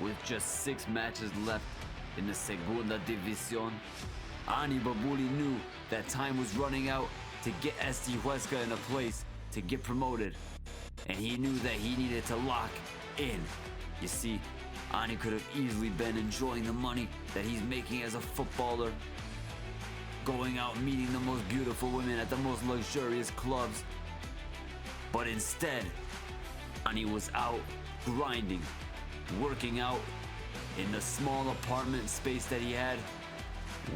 With just 6 matches left in the Segunda División, Ani Babooli knew that time was running out to get FC Huesca in a place to get promoted. And he knew that he needed to lock in. You see, Ani could have easily been enjoying the money that he's making as a footballer, going out meeting the most beautiful women at the most luxurious clubs. But instead, Ani was out grinding, working out in the small apartment space that he had,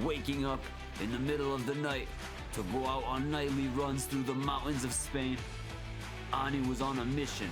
waking up in the middle of the night to go out on nightly runs through the mountains of Spain. Ani was on a mission.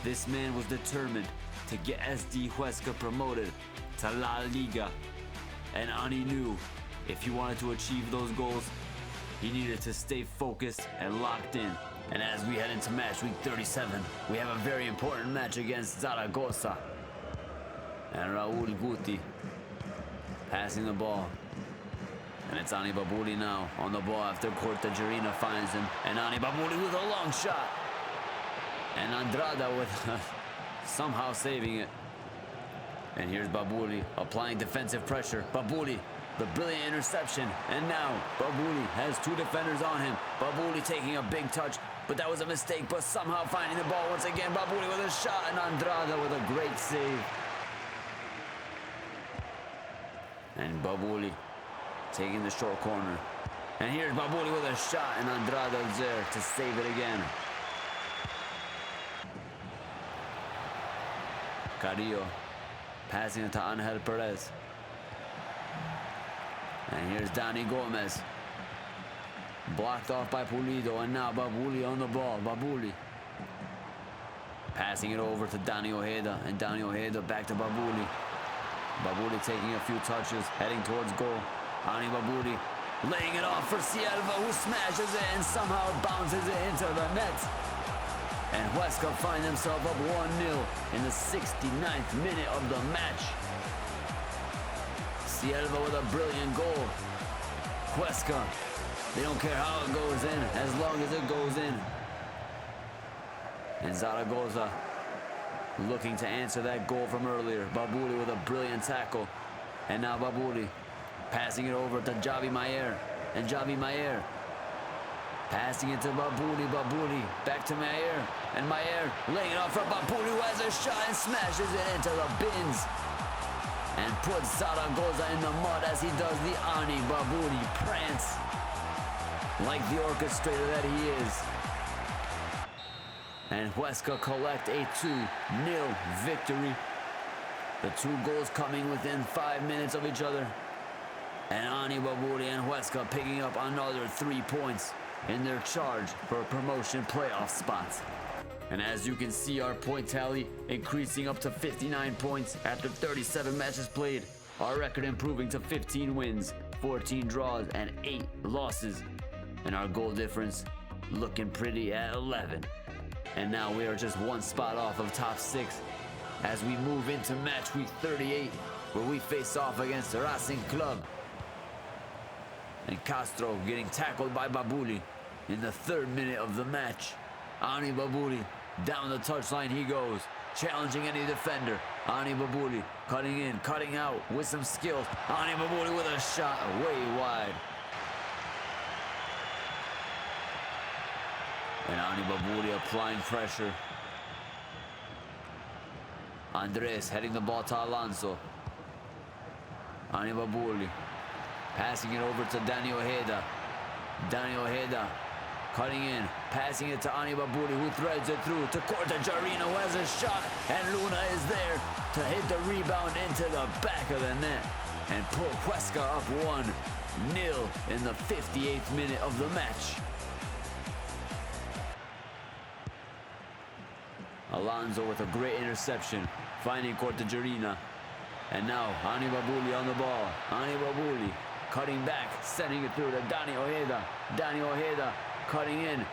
This man was determined to get SD Huesca promoted to La Liga. And Ani knew if he wanted to achieve those goals, he needed to stay focused and locked in. And as we head into match week 37, we have a very important match against Zaragoza. And Raul Guti passing the ball. And it's Ani Babooli now on the ball after Cortajarena finds him. And Ani Babooli with a long shot. And Andrada with somehow saving it. And here's Babooli applying defensive pressure. Babooli, the brilliant interception. And now Babooli has 2 defenders on him. Babooli taking a big touch, but that was a mistake. But somehow finding the ball once again. Babooli with a shot and Andrada with a great save. And Babooli taking the short corner. And here's Babooli with a shot and Andrada's there to save it again. Carrillo passing it to Angel Perez. And here's Dani Gomez. Blocked off by Pulido, and now Babooli on the ball. Babooli passing it over to Dani Ojeda, and Dani Ojeda back to Babooli. Babooli taking a few touches, heading towards goal. Ani Babooli laying it off for Silva, who smashes it and somehow bounces it into the net. And Huesca find themselves up 1-0 in the 69th minute of the match. Silva with a brilliant goal. Huesca, they don't care how it goes in, as long as it goes in. And Zaragoza looking to answer that goal from earlier. Babooli with a brilliant tackle. And now Babooli passing it over to Javi Mayer. And Javi Mayer passing it to Babooli. Babooli back to Mayer. And Mayer laying it off for Babooli, who has a shot and smashes it into the bins. And puts Zaragoza in the mud as he does the Ani Babooli prance. Like the orchestrator that he is. And Huesca collect a 2-0 victory. The 2 goals coming within 5 minutes of each other. And Ani Babooli and Huesca picking up another 3 points in their charge for promotion playoff spots. And as you can see, our point tally increasing up to 59 points after 37 matches played. Our record improving to 15 wins, 14 draws, and 8 losses. And our goal difference looking pretty at 11. And now we are just 1 spot off of top 6 as we move into match week 38, where we face off against Racing Club. And Castro getting tackled by Babooli in the 3rd minute of the match. Ani Babooli down the touchline he goes, challenging any defender. Ani Babooli cutting in, cutting out with some skills. Ani Babooli with a shot way wide. And Ani Babooli applying pressure. Andres heading the ball to Alonso. Ani Babooli passing it over to Dani Ojeda. Dani Ojeda cutting in, passing it to Ani Babooli, who threads it through to Cortajarena, who has a shot, and Luna is there to hit the rebound into the back of the net and put Huesca up 1-0 in the 58th minute of the match. Alonso with a great interception, finding Cortajarena. And now Ani Babooli on the ball. Ani Babooli cutting back, sending it through to Dani Ojeda. Dani Ojeda cutting in,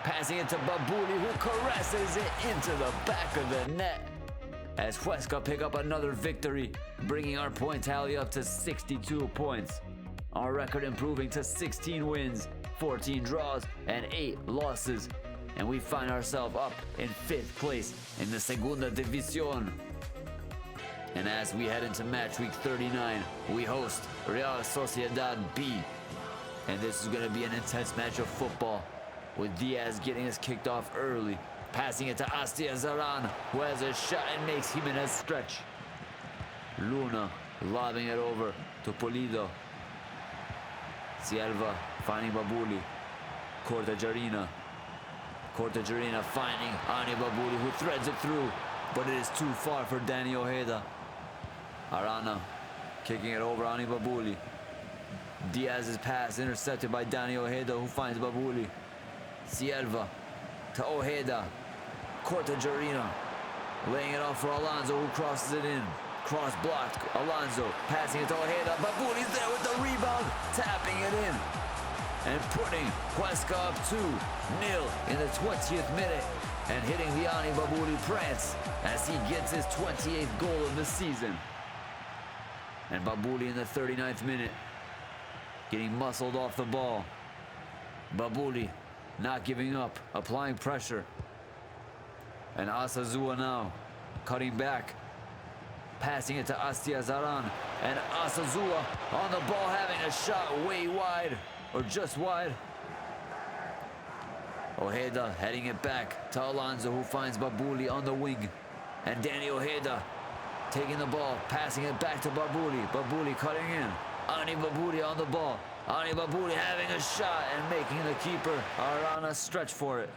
passing it to Babooli, who caresses it into the back of the net. As Huesca pick up another victory, bringing our point tally up to 62 points. Our record improving to 16 wins, 14 draws, and 8 losses. And we find ourselves up in 5th place in the Segunda División. And as we head into match week 39, we host Real Sociedad B. And this is going to be an intense match of football, with Diaz getting us kicked off early, passing it to Astia Zaran, who has a shot and makes Jimenez stretch. Luna lobbing it over to Pulido. Silva finding Babooli. Cortajarena finding Ani Babooli, who threads it through, but it is too far for Dani Ojeda. Arana kicking it over Ani Babooli. Diaz's pass intercepted by Dani Ojeda, who finds Babooli. Silva to Ojeda. Cortajarena laying it off for Alonso, who crosses it in. Cross blocked. Alonso passing it to Ojeda. Babooli's there with the rebound, tapping it in and putting Huesca up 2-0 in the 20th minute, and hitting the Ani Babooli prance as he gets his 28th goal of the season. And Babooli in the 39th minute, getting muscled off the ball. Babooli not giving up, applying pressure. And Asazua now cutting back, passing it to Astia Zaran. And Asazua on the ball, having a shot way wide, or just wide. Ojeda heading it back to Alonso, who finds Babooli on the wing. And Dani Ojeda taking the ball, passing it back to Babooli. Babooli cutting in. Ani Babooli on the ball. Ani Babooli having a shot and making the keeper Arana stretch for it.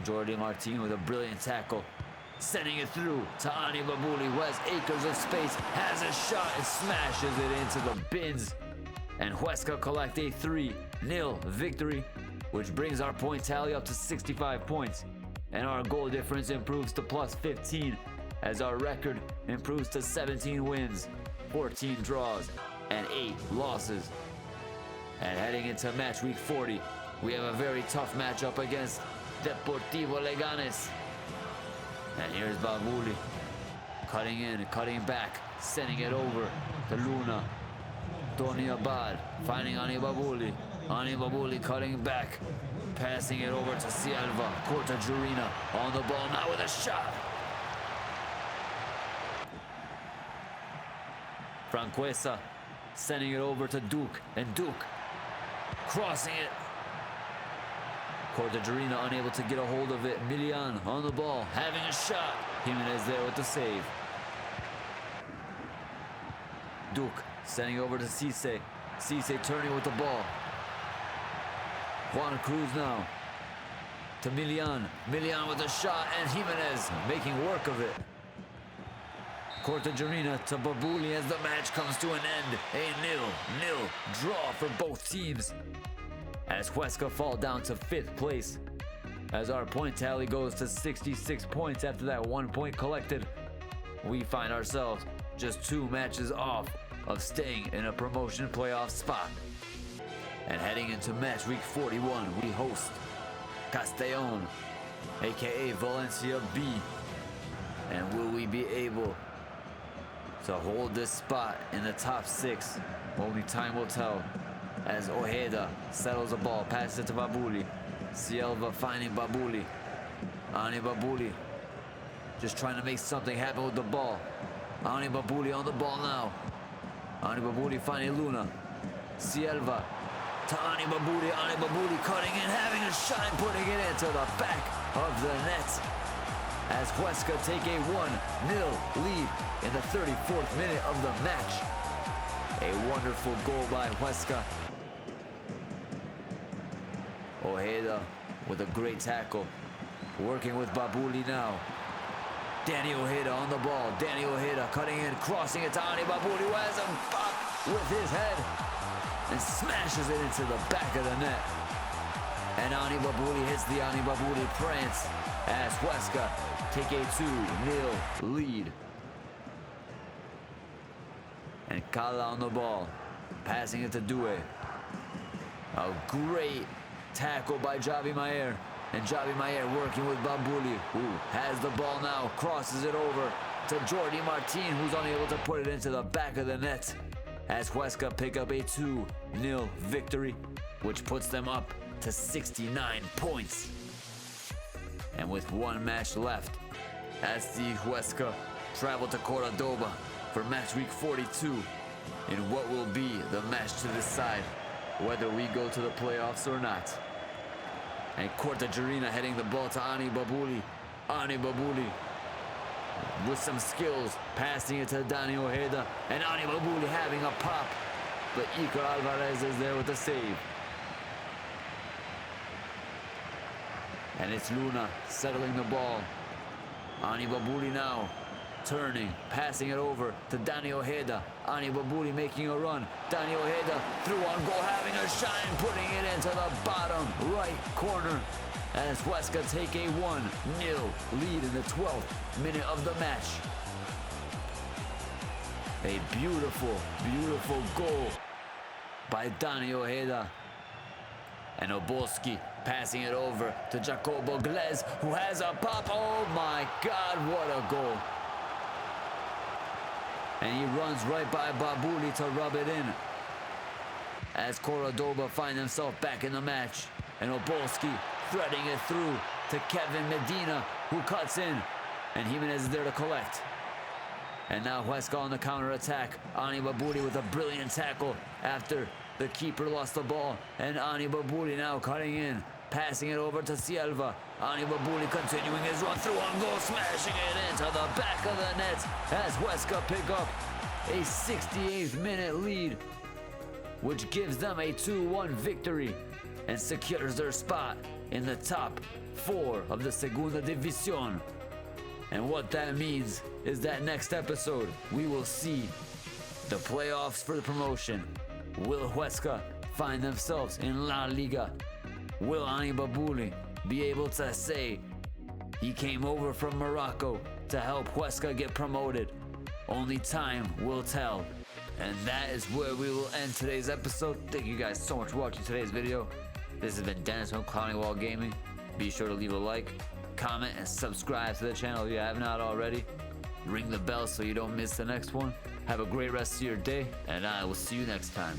Jordi Martin with a brilliant tackle, sending it through to Ani Babooli, who has acres of space, has a shot and smashes it into the bins. And Huesca collect a 3-0 victory, which brings our point tally up to 65 points. And our goal difference improves to plus 15, as our record improves to 17 wins, 14 draws, and 8 losses. And heading into match week 40, we have a very tough matchup against Deportivo Leganes. And here's Babooli cutting in, cutting back, sending it over to Luna. Tony Abad finding Ani Babooli. Ani Babooli cutting back, passing it over to Silva. Cortajarena on the ball now with a shot. Franquesa sending it over to Duke, and Duke crossing it. Cortajarena unable to get a hold of it. Milian on the ball, having a shot. Jimenez there with the save. Duke sending over to Cisse. Cisse turning with the ball. Juan Cruz now to Milian. Milian with a shot, and Jimenez making work of it. Cortajarena to Babooli as the match comes to an end. A 0-0 draw for both teams, as Huesca fall down to 5th place, as our point tally goes to 66 points after that 1 point collected. We find ourselves just 2 matches off of staying in a promotion playoff spot. And heading into match week 41, we host Castellón, aka Valencia B. And will we be able to hold this spot in the top 6? Only time will tell, as Ojeda settles the ball, passes it to Babooli. Silva finding Babooli. Ani Babooli just trying to make something happen with the ball. Ani Babooli on the ball now. Ani Babooli finding Luna. Silva to Ani Babooli. Ani Babooli cutting in, having a shot and putting it into the back of the net, as Huesca take a 1-0 lead in the 34th minute of the match. A wonderful goal by Huesca. Ojeda with a great tackle, working with Babooli now. Dani Ojeda on the ball. Dani Ojeda cutting in, crossing it to Ani Babooli, who has him pop with his head and smashes it into the back of the net. And Ani Babooli hits the Ani Babooli prance as Huesca take a 2-0 lead. And Cala on the ball, passing it to Due. A great tackle by Javi Maier. And Javi Maier working with Babooli, who has the ball now, crosses it over to Jordi Martin, who's unable to put it into the back of the net, as Huesca pick up a 2-0 victory, which puts them up to 69 points. And with 1 match left, FC Huesca travel to Cordoba for match week 42 in what will be the match to decide whether we go to the playoffs or not. And Cortajarina heading the ball to Ani Babooli. Ani Babooli with some skills, passing it to Dani Ojeda, and Ani Babooli having a pop, but Iker Alvarez is there with the save. And it's Luna settling the ball. Ani Babooli now turning, passing it over to Dani Ojeda. Ani Babooli making a run. Dani Ojeda through on goal, having a shine, putting it into the bottom right corner as Huesca take a 1-0 lead in the 12th minute of the match. A beautiful, beautiful goal by Dani Ojeda. And Obolski passing it over to Jacobo Glez, who has a pop. Oh my God, what a goal. And he runs right by Babooli to rub it in, as Cordoba find themselves back in the match. And Obolski threading it through to Kevin Medina, who cuts in, and Jimenez is there to collect. And now Huesca on the counter-attack. Ani Babooli with a brilliant tackle after the keeper lost the ball. And Ani Babooli now cutting in, passing it over to Silva. Ani Babooli continuing his run through on goal, smashing it into the back of the net as Huesca pick up a 68th minute lead, which gives them a 2-1 victory and secures their spot in the top 4 of the Segunda División. And what that means is that next episode we will see the playoffs for the promotion. Will Huesca find themselves in La Liga? Will Ani Babooli be able to say he came over from Morocco to help Huesca get promoted? Only time will tell. And that is where we will end today's episode. Thank you guys so much for watching today's video. This has been Dennis from Clowning Wall Gaming. Be sure to leave a like, comment, and subscribe to the channel if you have not already. Ring the bell so you don't miss the next one. Have a great rest of your day, and I will see you next time.